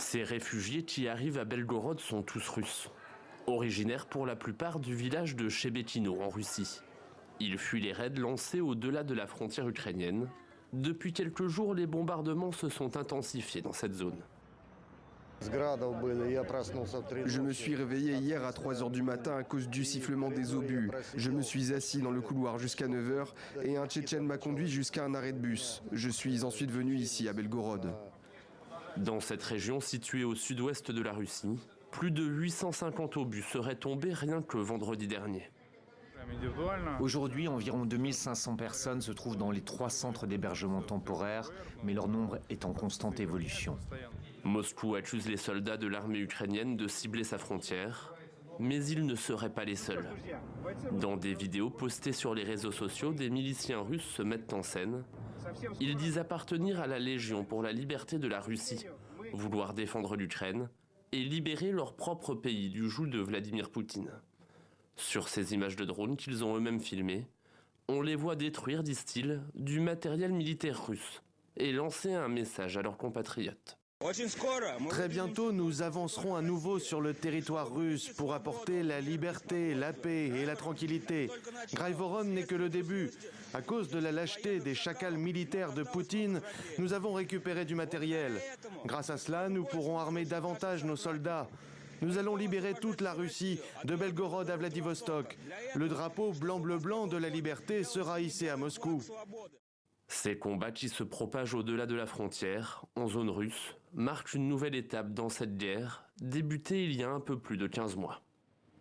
Ces réfugiés qui arrivent à Belgorod sont tous russes, originaires pour la plupart du village de Chebetino en Russie. Ils fuient les raids lancés au-delà de la frontière ukrainienne. Depuis quelques jours, les bombardements se sont intensifiés dans cette zone. Je me suis réveillé hier à 3 h du matin à cause du sifflement des obus. Je me suis assis dans le couloir jusqu'à 9 h et un Tchétchène m'a conduit jusqu'à un arrêt de bus. Je suis ensuite venu ici à Belgorod. Dans cette région située au sud-ouest de la Russie, plus de 850 obus seraient tombés rien que vendredi dernier. Aujourd'hui, environ 2500 personnes se trouvent dans les 3 centres d'hébergement temporaire, mais leur nombre est en constante évolution. Moscou accuse les soldats de l'armée ukrainienne de cibler sa frontière, mais ils ne seraient pas les seuls. Dans des vidéos postées sur les réseaux sociaux, des miliciens russes se mettent en scène. Ils disent appartenir à la Légion pour la liberté de la Russie, vouloir défendre l'Ukraine et libérer leur propre pays du joug de Vladimir Poutine. Sur ces images de drones qu'ils ont eux-mêmes filmées, on les voit détruire, disent-ils, du matériel militaire russe et lancer un message à leurs compatriotes. Très bientôt, nous avancerons à nouveau sur le territoire russe pour apporter la liberté, la paix et la tranquillité. Graivorod n'est que le début. À cause de la lâcheté des chacals militaires de Poutine, nous avons récupéré du matériel. Grâce à cela, nous pourrons armer davantage nos soldats. Nous allons libérer toute la Russie, de Belgorod à Vladivostok. Le drapeau blanc-bleu-blanc de la liberté sera hissé à Moscou. Ces combats qui se propagent au-delà de la frontière, en zone russe, marquent une nouvelle étape dans cette guerre, débutée il y a un peu plus de 15 mois.